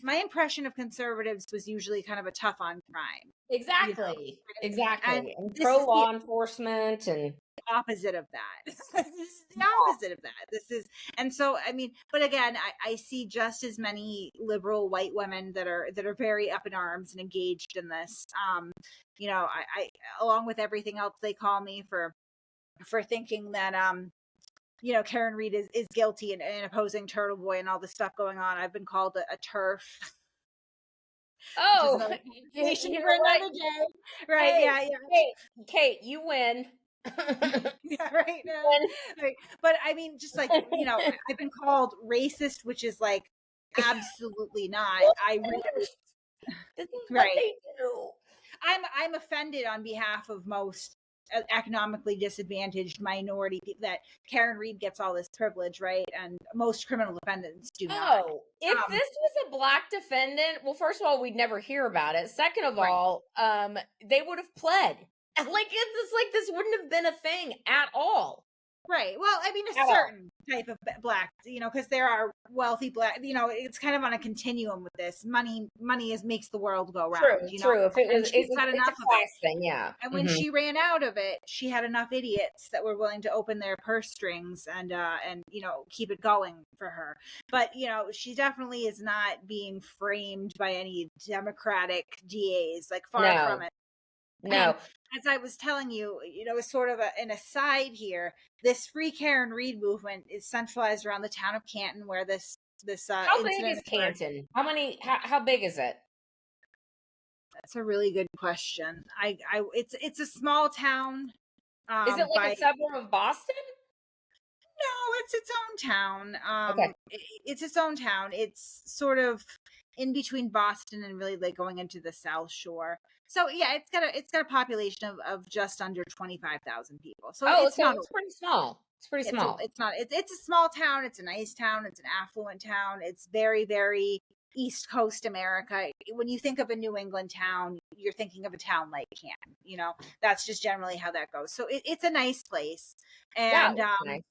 my impression of conservatives was usually kind of a tough on crime. Exactly. And pro law enforcement and opposite of that. This is the opposite of that. And so but again, I see just as many liberal white women that are very up in arms and engaged in this. I along with everything else they call me for thinking that Karen Reed is guilty in opposing Turtle Boy and all the stuff going on. I've been called a TERF. Oh, for another day. Right. Hey, yeah. Kate, you win. Yeah, right. Right. But just like, I've been called racist, which is like absolutely not. I really this is what they do. I'm offended on behalf of most economically disadvantaged minority people that Karen Reed gets all this privilege, right? And most criminal defendants do not. Oh, if this was a black defendant, well, first of all, we'd never hear about it. Second of all, they would have pled. Like it's like this wouldn't have been a thing at all. Right. Well, a certain type of black, because there are wealthy black, it's kind of on a continuum with this. Money makes the world go round. True. If it was, she's had enough of it. Thing, yeah. And when she ran out of it, she had enough idiots that were willing to open their purse strings and keep it going for her. But she definitely is not being framed by any Democratic DAs. Like far from it. No. And as I was telling you, as sort of an aside here, this Free Karen Reed movement is centralized around the town of Canton, where this how big is Canton? How big is it? That's a really good question. It's a small town. Is it like a suburb of Boston? No, it's its own town. Okay. It's its own town. It's sort of in between Boston and really like going into the South Shore. So yeah, it's got a population of just under 25,000 people. So it's pretty small. It's pretty small. It's a small town. It's a nice town. It's an affluent town. It's very, very East Coast America. When you think of a New England town, you're thinking of a town like Canton. That's just generally how that goes. So it's a nice place. And nice.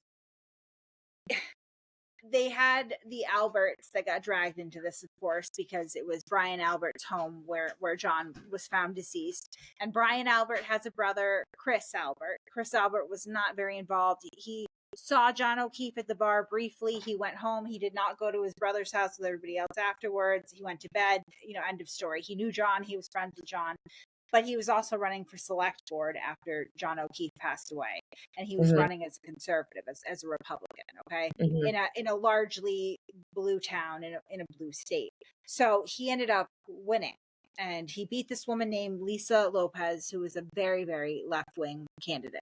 They had the Alberts that got dragged into this, of course, because it was Brian Albert's home where John was found deceased. And Brian Albert has a brother, Chris Albert. Chris Albert was not very involved. He saw John O'Keefe at the bar briefly. He went home. He did not go to his brother's house with everybody else afterwards. He went to bed, end of story. He knew John. He was friends with John. But he was also running for select board after John O'Keefe passed away. And he was running as a conservative, as a Republican, okay? In a largely blue town, in a blue state. So he ended up winning. And he beat this woman named Lisa Lopez, who was a very, very left-wing candidate.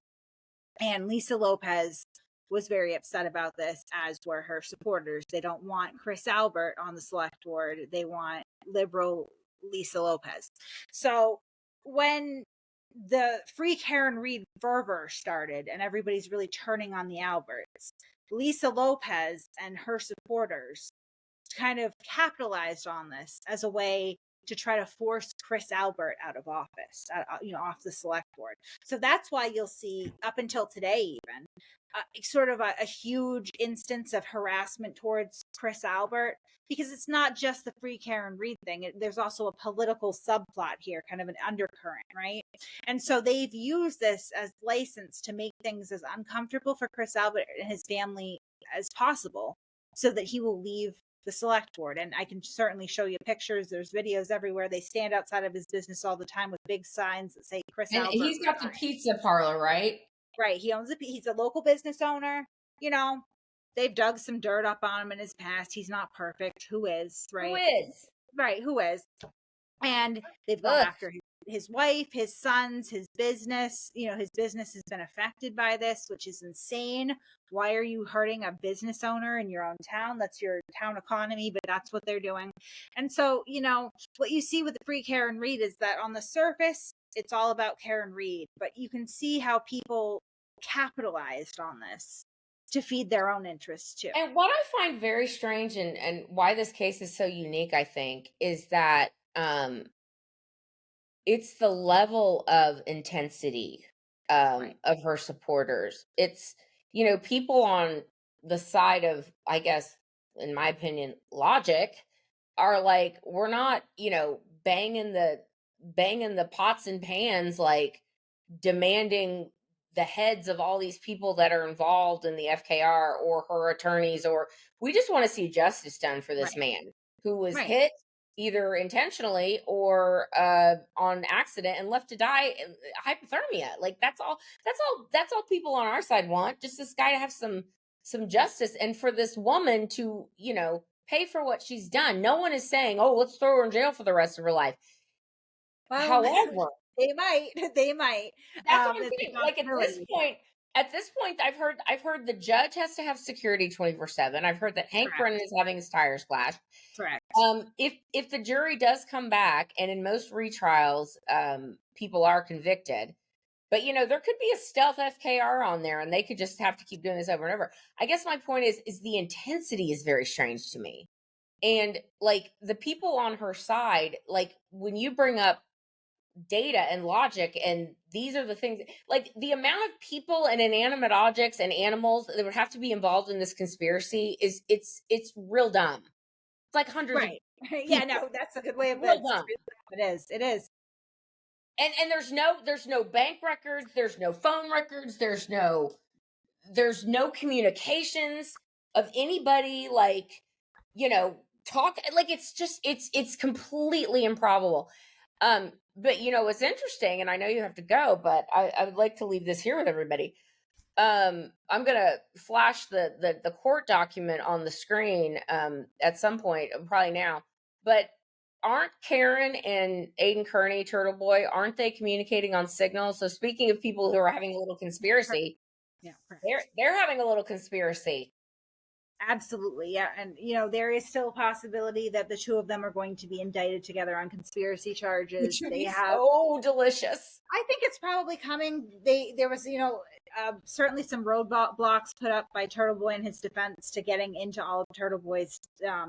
And Lisa Lopez was very upset about this, as were her supporters. They don't want Chris Albert on the select board. They want liberal Lisa Lopez. So when the Free Karen Reed fervor started and everybody's really turning on the Alberts, Lisa Lopez and her supporters kind of capitalized on this as a way to try to force Chris Albert out of office, off the select board. So that's why you'll see, up until today even, sort of a huge instance of harassment towards Chris Albert, because it's not just the Free Karen Reed thing. There's also a political subplot here, kind of an undercurrent, right? And so they've used this as license to make things as uncomfortable for Chris Albert and his family as possible, so that he will leave the select board. And I can certainly show you pictures. There's videos everywhere. They stand outside of his business all the time with big signs that say Chris Albert. And he's got the pizza parlor, right? Right. He's a local business owner. They've dug some dirt up on him in his past. He's not perfect. Who is, right? Who is? Right. Who is? And they've gone after his his wife, his sons, his business. His business has been affected by this, which is insane. Why are you hurting a business owner in your own town? That's your town economy, but that's what they're doing. And so, what you see with the Free Karen Reed is that on the surface, it's all about Karen Reed, but you can see how people capitalized on this to feed their own interests too. And what I find very strange and why this case is so unique, I think, is that it's the level of intensity Right. of her supporters. It's, people on the side of, I guess, in my opinion, logic are like, we're not, banging the pots and pans, like demanding the heads of all these people that are involved in the FKR or her attorneys, or we just want to see justice done for this Right. man who was Right. hit either intentionally or on accident and left to die in hypothermia. Like that's all people on our side want, just this guy to have some justice, and for this woman to pay for what she's done. No one is saying, oh, let's throw her in jail for the rest of her life. Well, However, they might. that's what I'm It's a saying. Like possibility. at this point, I've heard the judge has to have security 24/7. I've heard that Hank Correct. Brennan is having his tires slashed. Correct. If the jury does come back, and in most retrials, people are convicted, but there could be a stealth FKR on there, and they could just have to keep doing this over and over. I guess my point is the intensity is very strange to me, and like the people on her side, like when you bring up data and logic, and these are the things, like the amount of people and inanimate objects and animals that would have to be involved in this conspiracy is it's real dumb. It's like hundreds Right. of Yeah, no, that's a good way of real it. dumb. It is. And there's no bank records, there's no phone records, there's no communications of anybody, like talk, like it's completely improbable. But what's interesting, and I know you have to go, but I would like to leave this here with everybody. I'm gonna flash the court document on the screen at some point, probably now. But aren't Karen and Aiden Kearney, Turtle Boy, aren't they communicating on Signal? So speaking of people who are having a little conspiracy, Yeah, correct. they're having a little conspiracy. Absolutely. Yeah. And, there is still a possibility that the two of them are going to be indicted together on conspiracy charges. Which would They be have, so delicious. I think it's probably coming. There was, certainly some roadblocks put up by Turtle Boy in his defense to getting into all of Turtle Boy's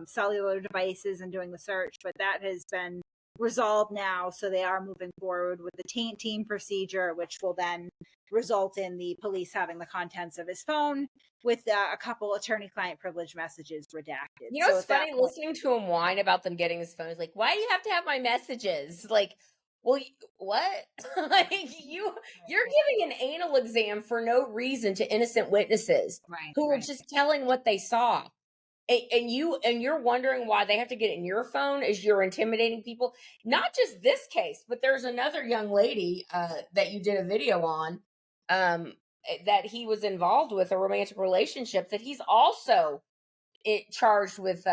cellular devices and doing the search, but that has been resolved now. So they are moving forward with the taint team procedure, which will then result in the police having the contents of his phone with a couple attorney-client privilege messages redacted. It's funny listening to him whine about them getting his phone. He's like, why do you have to have my messages? Like, well, what? Like you're giving an anal exam for no reason to innocent witnesses who are just telling what they saw. And you're wondering why they have to get in your phone as you're intimidating people. Not just this case, but there's another young lady that you did a video on that he was involved with a romantic relationship that he's also charged with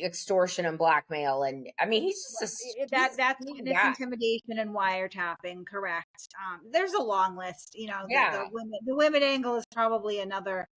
extortion and blackmail. And I mean, he's just that's intimidation and wiretapping. Correct. There's a long list. The women angle is probably another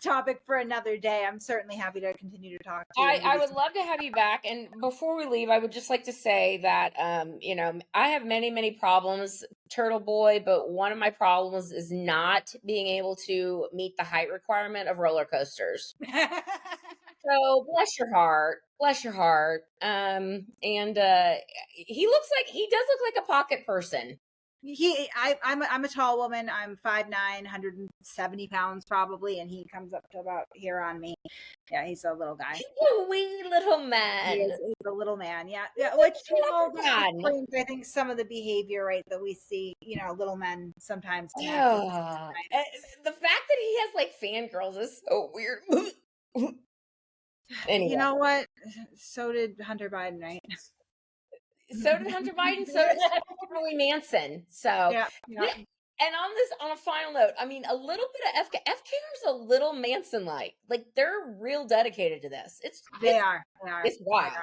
topic for another day. I'm certainly happy to continue to talk to you. I would love to have you back. And before we leave, I would just like to say that, I have many, many problems, Turtle Boy, but one of my problems is not being able to meet the height requirement of roller coasters. So bless your heart. And he does look like a pocket person. I'm a tall woman. I'm 5'9", 170 pounds probably, and he comes up to about here on me. Yeah, he's a little guy. He's a wee little man. He's a little man. Yeah. Which I think some of the behavior, right, that we see, little men sometimes. The fact that he has like fangirls is so weird. Anyway. You know what? So did Hunter Biden, right? So did Hunter Biden. So did Charlie Manson. So, yeah. And on a final note, I mean, a little bit of FKR is a little Manson-like. Like they're real dedicated to this. It's wild.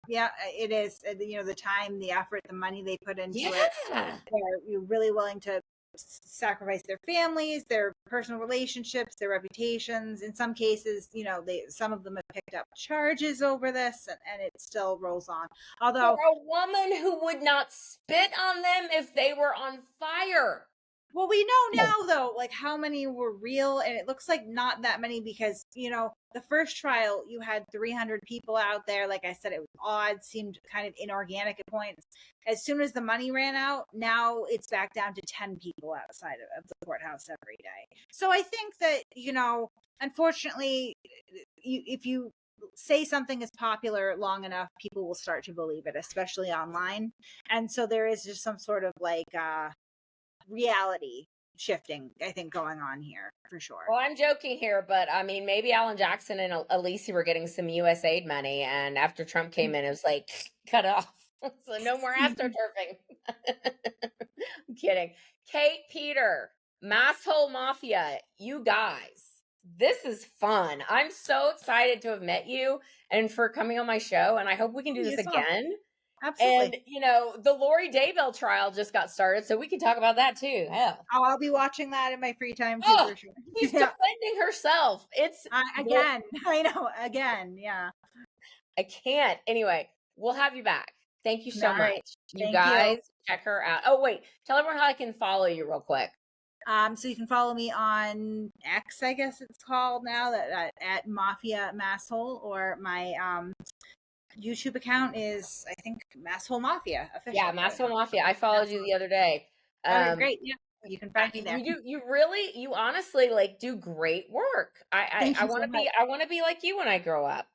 Yeah, it is. You know, the time, the effort, the money they put into it. Yeah. They're really willing to sacrifice their families, their personal relationships, their reputations. In some cases, you know, some of them have picked up charges over this, and it still rolls on. Although, For a woman who would not spit on them if they were on fire. well, we know now though, like how many were real, and it looks like not that many because, you know, the first trial you had 300 people out there. Like I said, it was odd, seemed kind of inorganic at points. As soon as the money ran out, now it's back down to 10 people outside of the courthouse every day. So I think that, you know, unfortunately, if you say something is popular long enough, people will start to believe it, especially online. And so there is just some sort of like reality shifting, I think, going on here for sure. Well, I'm joking here, but I mean, maybe Alan Jackson and Elise were getting some USAID money, and after Trump came in, it was like cut off. So no more astroturfing. I'm kidding. Kate Peter, Masshole Mafia, you guys, this is fun. I'm so excited to have met you and for coming on my show, and I hope we can do this again. Absolutely. And, you know, the Lori Daybell trial just got started, so we can talk about that too. Hell. Oh, I'll be watching that in my free time too, Oh, for sure. she's defending herself. It's again. I know. Again. Yeah. I can't. Anyway, we'll have you back. Thank you so All right. much. You Thank guys, you. check her out. Oh, wait. Tell everyone how I can follow you real quick. So you can follow me on X, I guess it's called now, that at Mafia Masshole, or my YouTube account is, I think, Masshole Mafia official. Yeah, Masshole Mafia. I followed you the other day. Okay, great. Yeah, you can find me there. You honestly like do great work. I want to be, I want to be like you when I grow up.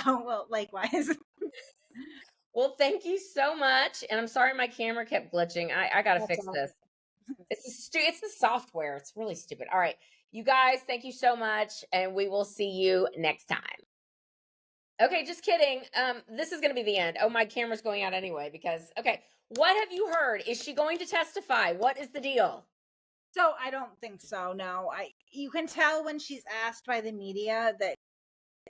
Oh, well, likewise. Well, thank you so much. And I'm sorry my camera kept glitching. I got to fix this. It's the software. It's really stupid. All right, you guys, thank you so much. And we will see you next time. Okay, just kidding. This is going to be the end. Oh, my camera's going out anyway because, okay, what have you heard? Is she going to testify? What is the deal? So I don't think so. No, you can tell when she's asked by the media that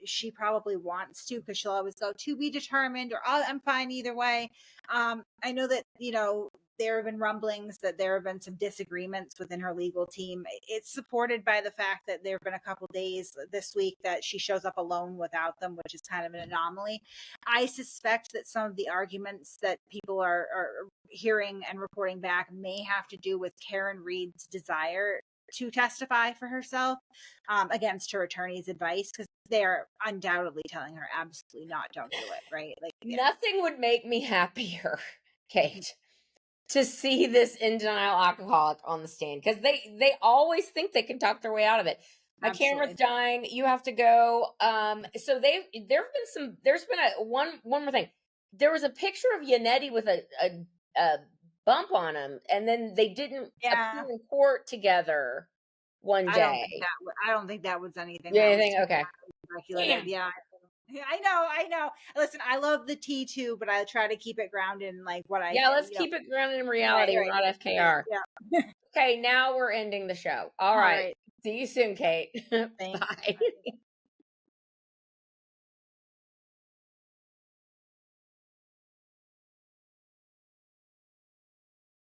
she probably wants to, because she'll always go to be determined, or I'm fine either way. I know that, you know, there have been rumblings that there have been some disagreements within her legal team. It's supported by the fact that there have been a couple days this week that she shows up alone without them, which is kind of an anomaly. I suspect that some of the arguments that people are hearing and reporting back may have to do with Karen Reed's desire to testify for herself against her attorney's advice, because they're undoubtedly telling her absolutely not, don't do it, right? Like, nothing would make me happier, Kate, to see this in denial alcoholic on the stand, because they always think they can talk their way out of it. My camera's dying. You have to go. So there's been one more thing. There was a picture of Yannetti with a bump on him, and then they didn't appear in court together one day. I don't think that was anything. Yeah, anything? Okay. Yeah. I know. Listen, I love the tea too, but I try to keep it grounded in like what I. Yeah, let's keep it grounded in reality. Right. We're not FKR. Yeah. Okay, now we're ending the show. All right. See you soon, Kate. Thanks. Bye.